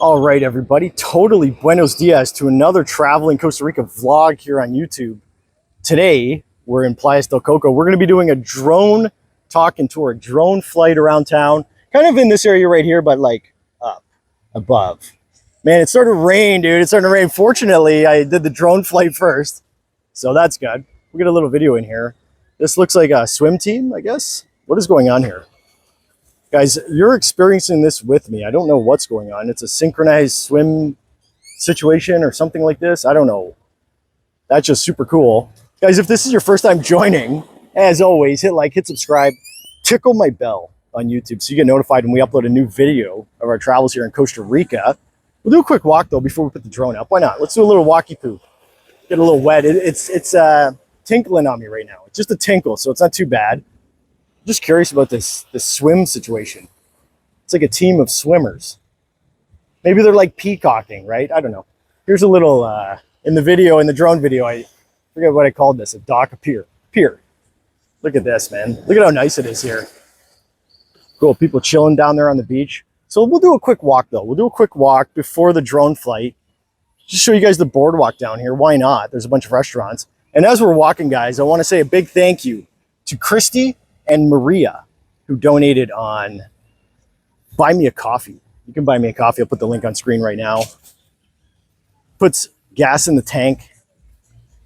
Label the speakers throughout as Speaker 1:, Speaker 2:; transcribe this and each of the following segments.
Speaker 1: All right, everybody, totally buenos dias to another traveling Costa Rica vlog here on YouTube. Today, we're in Playas del Coco. We're going to be doing a drone talking tour, a drone flight around town, kind of in this area right here, but like up above. Man, it started to rain, dude. It started to rain. Fortunately, I did the drone flight first, so that's good. We get a little video in here. This looks like a swim team, I guess. What is going on here? Guys, you're experiencing this with me. I don't know what's going on. It's a synchronized swim situation or something like this. I don't know. That's just super cool. Guys, if this is your first time joining, as always, hit like, hit subscribe, tickle my bell on YouTube so you get notified when we upload a new video of our travels here in Costa Rica. We'll do a quick walk, though, before we put the drone up. Why not? Let's do a little walkie poo. Get a little wet. It's tinkling on me right now. It's just a tinkle, so it's not too bad. Just curious about this swim situation. It's like a team of swimmers. Maybe they're like peacocking, right? I don't know. Here's a little in the video, in the drone video, I forget what I called this, a dock, a pier. Look at this, man. Look at how nice it is here. Cool, people chilling down there on the beach. So we'll do a quick walk though. We'll do a quick walk before the drone flight. Just show you guys the boardwalk down here. Why not? There's a bunch of restaurants. And as we're walking, guys, I want to say a big thank you to Christy and Maria, who donated on Buy Me a Coffee. You can buy me a coffee. I'll put the link on screen right now. Puts gas in the tank,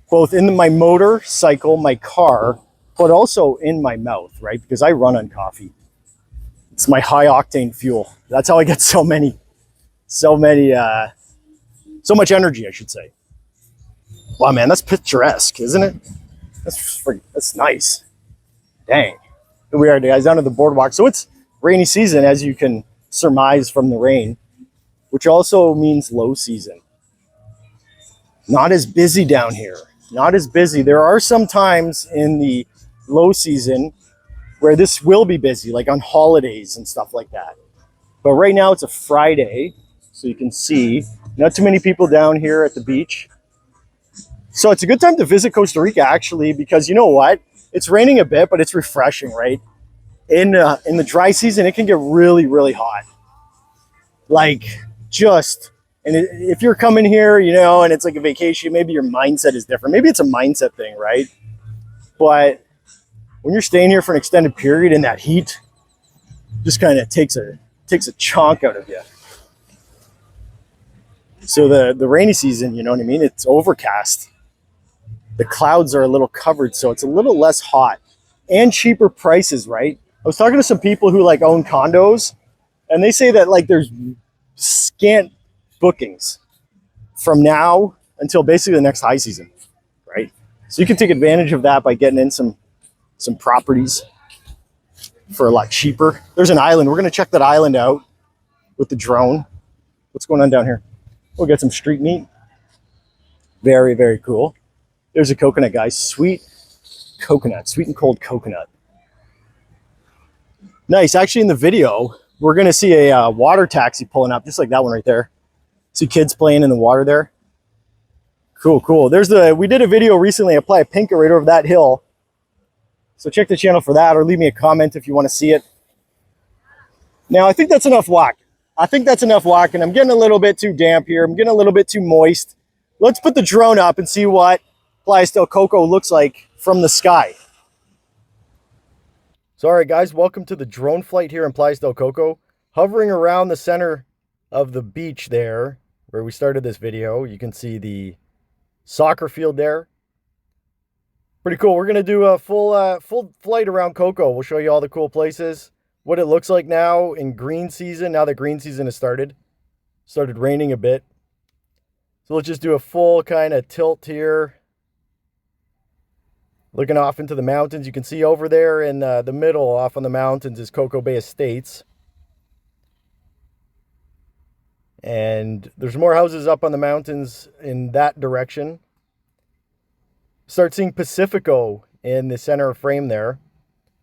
Speaker 1: both in my motorcycle, my car, but also in my mouth, right? Because I run on coffee. It's my high octane fuel. That's how I get so much energy, I should say. Wow, man, that's picturesque, isn't it? That's nice. Dang. Here we are, guys, down to the boardwalk. So it's rainy season, as you can surmise from the rain, which also means low season. Not as busy down here. Not as busy. There are some times in the low season where this will be busy, like on holidays and stuff like that. But right now it's a Friday, so you can see not too many people down here at the beach. So it's a good time to visit Costa Rica, actually, because you know what? It's raining a bit, but it's refreshing, right? In the dry season, it can get really, really hot. If you're coming here, you know, and it's like a vacation, maybe your mindset is different. Maybe it's a mindset thing, right? But when you're staying here for an extended period in that heat, just kind of takes a chunk out of you. So the rainy season, you know what I mean? It's overcast. The clouds are a little covered, so it's a little less hot and cheaper prices, right? I was talking to some people who like own condos, and they say that like there's scant bookings from now until basically the next high season, right? So you can take advantage of that by getting in some properties for a lot cheaper. There's an island. We're going to check that island out with the drone. What's going on down here? We'll get some street meat. Very, very cool. There's a coconut, guys. Sweet coconut. Sweet and cold coconut. Nice. Actually, in the video, we're going to see a water taxi pulling up, just like that one right there. See kids playing in the water there. Cool, cool. We did a video recently, Playa Penca, right over that hill. So check the channel for that, or leave me a comment if you want to see it. Now, I think that's enough walk. And I'm getting a little bit too damp here. I'm getting a little bit too moist. Let's put the drone up and see what Playas del Coco looks like from the sky. So, all right, guys, welcome to the drone flight here in Playas del Coco. Hovering around the center of the beach there, where we started this video, you can see the soccer field there. Pretty cool. We're going to do a full flight around Coco. We'll show you all the cool places, what it looks like now in green season, now that green season has started. Started raining a bit. So let's just do a full kind of tilt here. Looking off into the mountains. You can see over there in the middle, off on the mountains, is Coco Bay Estates. And there's more houses up on the mountains in that direction. Start seeing Pacífico in the center of frame there.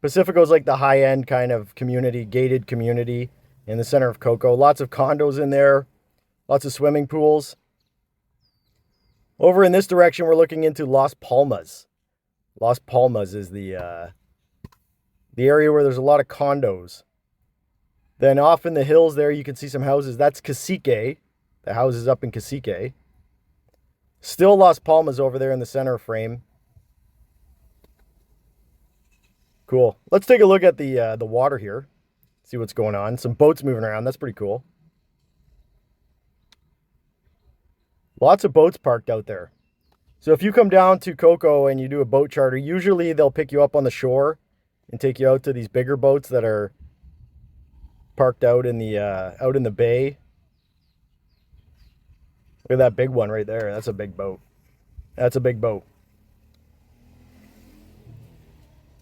Speaker 1: Pacífico is like the high-end kind of community, gated community in the center of Coco. Lots of condos in there. Lots of swimming pools. Over in this direction, we're looking into Las Palmas. Las Palmas is the area where there's a lot of condos. Then off in the hills there, you can see some houses. That's Cacique. The houses up in Cacique. Still Las Palmas over there in the center frame. Cool. Let's take a look at the water here. See what's going on. Some boats moving around. That's pretty cool. Lots of boats parked out there. So if you come down to Coco and you do a boat charter, usually they'll pick you up on the shore and take you out to these bigger boats that are parked out in the bay. Look at that big one right there. That's a big boat. That's a big boat.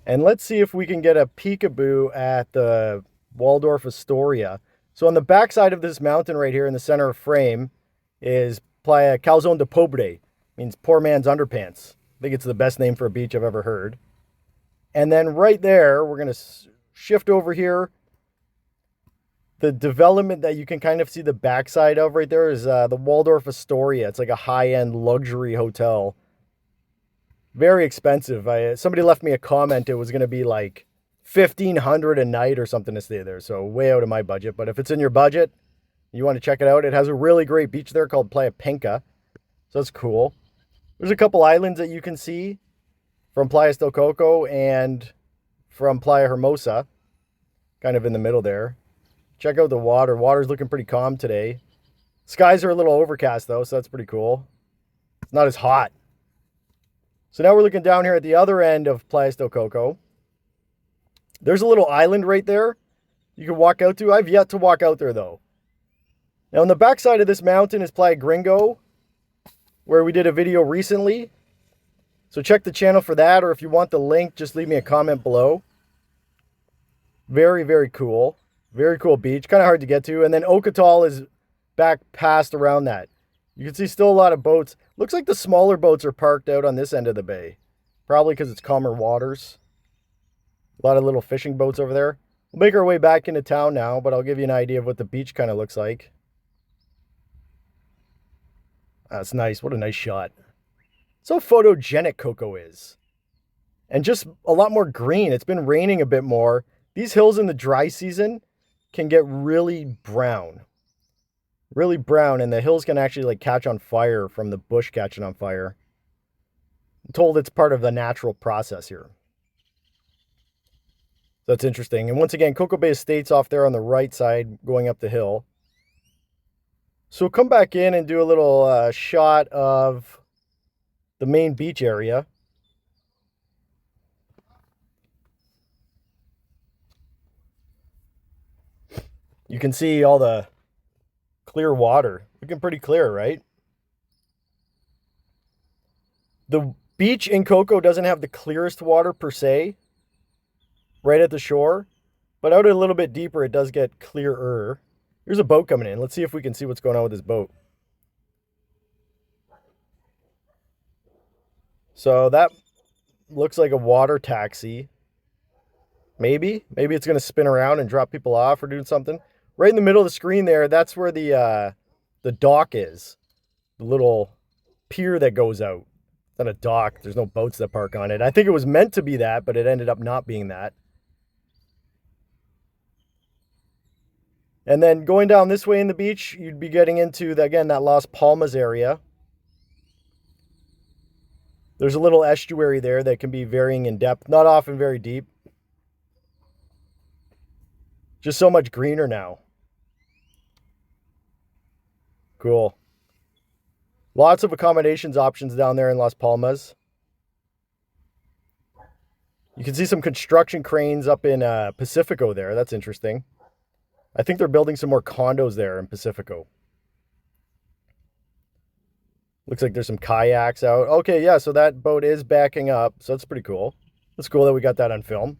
Speaker 1: And let's see if we can get a peekaboo at the Waldorf Astoria. So on the backside of this mountain right here in the center of frame is Playa Calzón de Pobre. Means poor man's underpants. I think it's the best name for a beach I've ever heard. And then right there, we're going to shift over here. The development that you can kind of see the backside of right there is the Waldorf Astoria. It's like a high-end luxury hotel. Very expensive. Somebody left me a comment. It was going to be like $1,500 a night or something to stay there. So way out of my budget. But if it's in your budget, you want to check it out. It has a really great beach there called Playa Penca. So that's cool. There's a couple islands that you can see from Playas del Coco and from Playa Hermosa. Kind of in the middle there. Check out the water. Water's looking pretty calm today. Skies are a little overcast though, so that's pretty cool. It's not as hot. So now we're looking down here at the other end of Playas del Coco. There's a little island right there you can walk out to. I've yet to walk out there though. Now on the backside of this mountain is Playa Gringo, where we did a video recently. So check the channel for that, or if you want the link, just leave me a comment below. Very, very cool. Very cool beach. Kind of hard to get to. And then Ocotal is back past around that. You can see still a lot of boats. Looks like the smaller boats are parked out on this end of the bay. Probably because it's calmer waters. A lot of little fishing boats over there. We'll make our way back into town now, but I'll give you an idea of what the beach kind of looks like. That's nice. What a nice shot. So photogenic Coco is. And just a lot more green. It's been raining a bit more. These hills in the dry season can get really brown. Really brown. And the hills can actually like catch on fire from the bush catching on fire. I'm told it's part of the natural process here. So that's interesting. And once again, Coco Bay Estate's off there on the right side going up the hill. So we'll come back in and do a little shot of the main beach area. You can see all the clear water. Looking pretty clear, right? The beach in Coco doesn't have the clearest water per se, right at the shore. But out a little bit deeper, it does get clearer. Here's a boat coming in. Let's see if we can see what's going on with this boat. So that looks like a water taxi. Maybe it's going to spin around and drop people off or do something. Right in the middle of the screen there, that's where the dock is. The little pier that goes out. It's not a dock. There's no boats that park on it. I think it was meant to be that, but it ended up not being that. And then going down this way in the beach, you'd be getting into, again, that Las Palmas area. There's a little estuary there that can be varying in depth. Not often very deep. Just so much greener now. Cool. Lots of accommodations options down there in Las Palmas. You can see some construction cranes up in Pacífico there. That's interesting. I think they're building some more condos there in Pacífico. Looks like there's some kayaks out. Okay, yeah, so that boat is backing up. So that's pretty cool. It's cool that we got that on film.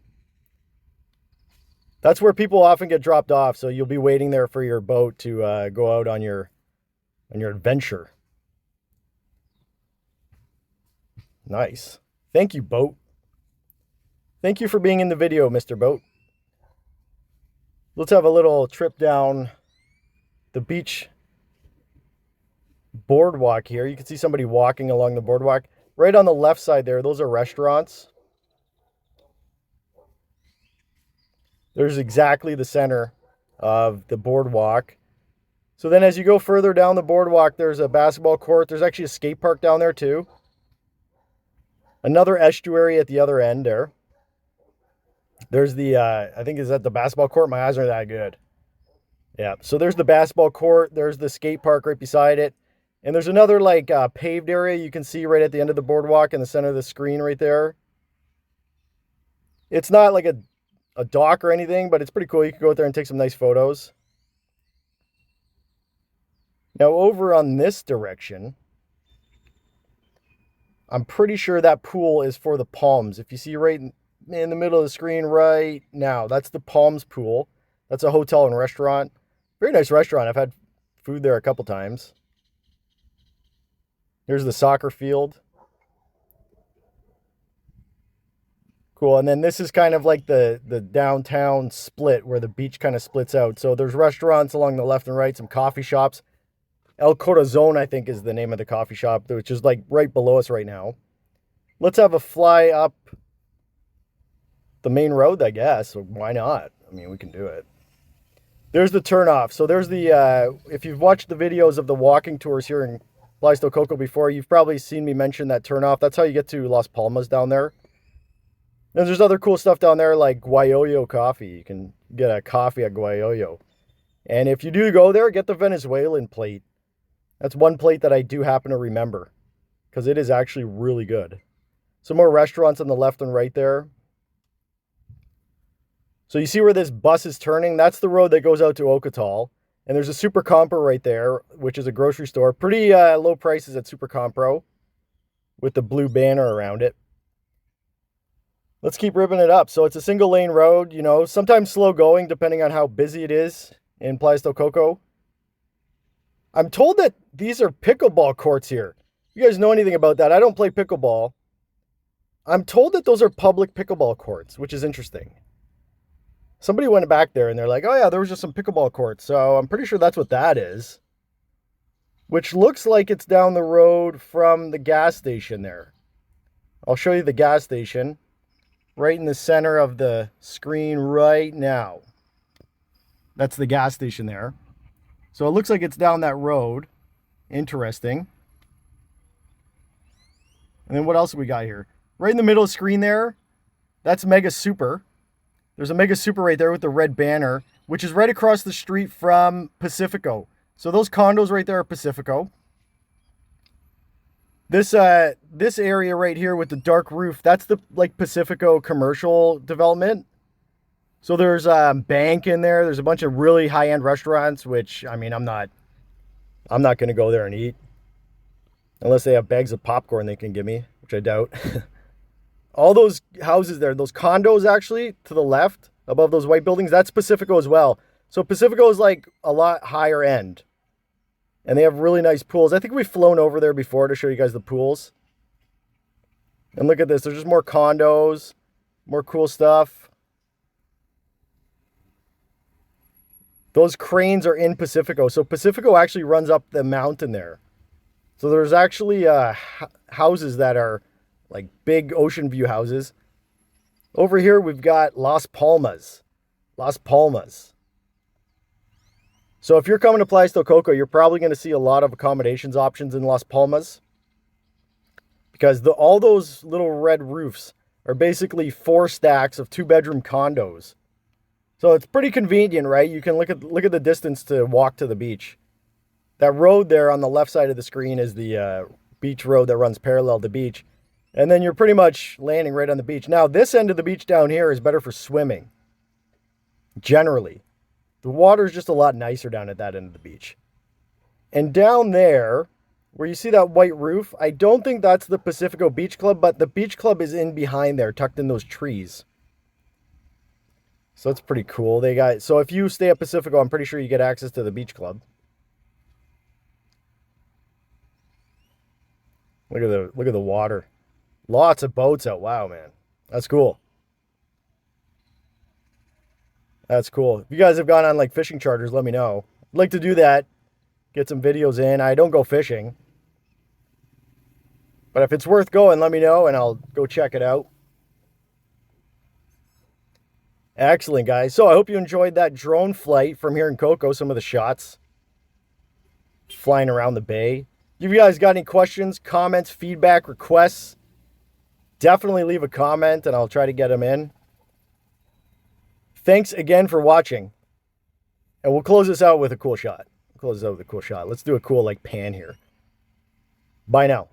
Speaker 1: That's where people often get dropped off. So you'll be waiting there for your boat to go out on your adventure. Nice. Thank you, boat. Thank you for being in the video, Mr. Boat. Let's have a little trip down the beach boardwalk here. You can see somebody walking along the boardwalk. Right on the left side there, those are restaurants. There's exactly the center of the boardwalk. So then as you go further down the boardwalk, there's a basketball court. There's actually a skate park down there too. Another estuary at the other end there. There's the, I think, is that the basketball court? My eyes aren't that good. Yeah, so there's the basketball court. There's the skate park right beside it. And there's another like paved area you can see right at the end of the boardwalk in the center of the screen right there. It's not like a dock or anything, but it's pretty cool. You can go out there and take some nice photos. Now over on this direction, I'm pretty sure that pool is for the Palms. If you see right in the middle of the screen right now, that's the Palms pool. That's a hotel and restaurant. Very nice restaurant. I've had food there a couple times. Here's the soccer field. Cool. And then this is kind of like the downtown split where the beach kind of splits out. So there's restaurants along the left and right, some coffee shops. El Corazon, I think, is the name of the coffee shop, which is like right below us right now. Let's have a fly up the main road, I guess. Why not? I mean, we can do it. There's the turnoff. So there's the, if you've watched the videos of the walking tours here in Playas del Coco before, you've probably seen me mention that turnoff. That's how you get to Las Palmas down there. And there's other cool stuff down there like Guayoyo coffee. You can get a coffee at Guayoyo. And if you do go there, get the Venezuelan plate. That's one plate that I do happen to remember because it is actually really good. Some more restaurants on the left and right there. So you see where this bus is turning? That's the road that goes out to Ocotal. And there's a Super Compro right there, which is a grocery store. Pretty low prices at Super Compro with the blue banner around it. Let's keep ripping it up. So it's a single lane road, you know, sometimes slow going depending on how busy it is in Playas del Coco. I'm told that these are pickleball courts here. You guys know anything about that? I don't play pickleball. I'm told that those are public pickleball courts, which is interesting. Somebody went back there and they're like, oh yeah, there was just some pickleball courts. So I'm pretty sure that's what that is. Which looks like it's down the road from the gas station there. I'll show you the gas station right in the center of the screen right now. That's the gas station there. So it looks like it's down that road. Interesting. And then what else have we got here? Right in the middle of the screen there, that's Mega Super. There's a Mega Super right there with the red banner, which is right across the street from Pacífico. So those condos right there are Pacífico. This area right here with the dark roof, that's the like Pacífico commercial development. So there's a bank in there. There's a bunch of really high-end restaurants, which, I mean, I'm not going to go there and eat. Unless they have bags of popcorn they can give me, which I doubt. All those houses there, those condos actually, to the left, above those white buildings, that's Pacífico as well. So Pacífico is like a lot higher end. And they have really nice pools. I think we've flown over there before to show you guys the pools. And look at this. There's just more condos, more cool stuff. Those cranes are in Pacífico. So Pacífico actually runs up the mountain there. So there's actually houses that are like big ocean view houses. Over here, we've got Las Palmas. Las Palmas. So if you're coming to Playas del Coco, you're probably going to see a lot of accommodations options in Las Palmas. Because all those little red roofs are basically 4 stacks of 2-bedroom condos. So it's pretty convenient, right? You can look at the distance to walk to the beach. That road there on the left side of the screen is the beach road that runs parallel to the beach. And then you're pretty much landing right on the beach. Now, this end of the beach down here is better for swimming. Generally. The water is just a lot nicer down at that end of the beach. And down there, where you see that white roof, I don't think that's the Pacífico Beach Club, but the beach club is in behind there, tucked in those trees. So that's pretty cool. So if you stay at Pacífico, I'm pretty sure you get access to the beach club. Look at the water. Lots of boats out. Wow, man. That's cool. That's cool. If you guys have gone on like fishing charters, let me know. I'd like to do that. Get some videos in. I don't go fishing. But if it's worth going, let me know and I'll go check it out. Excellent, guys. So I hope you enjoyed that drone flight from here in Coco, some of the shots flying around the bay. If you guys got any questions, comments, feedback, requests, definitely leave a comment and I'll try to get them in. Thanks again for watching. And we'll close this out with a cool shot. Let's do a cool like pan here. Bye now.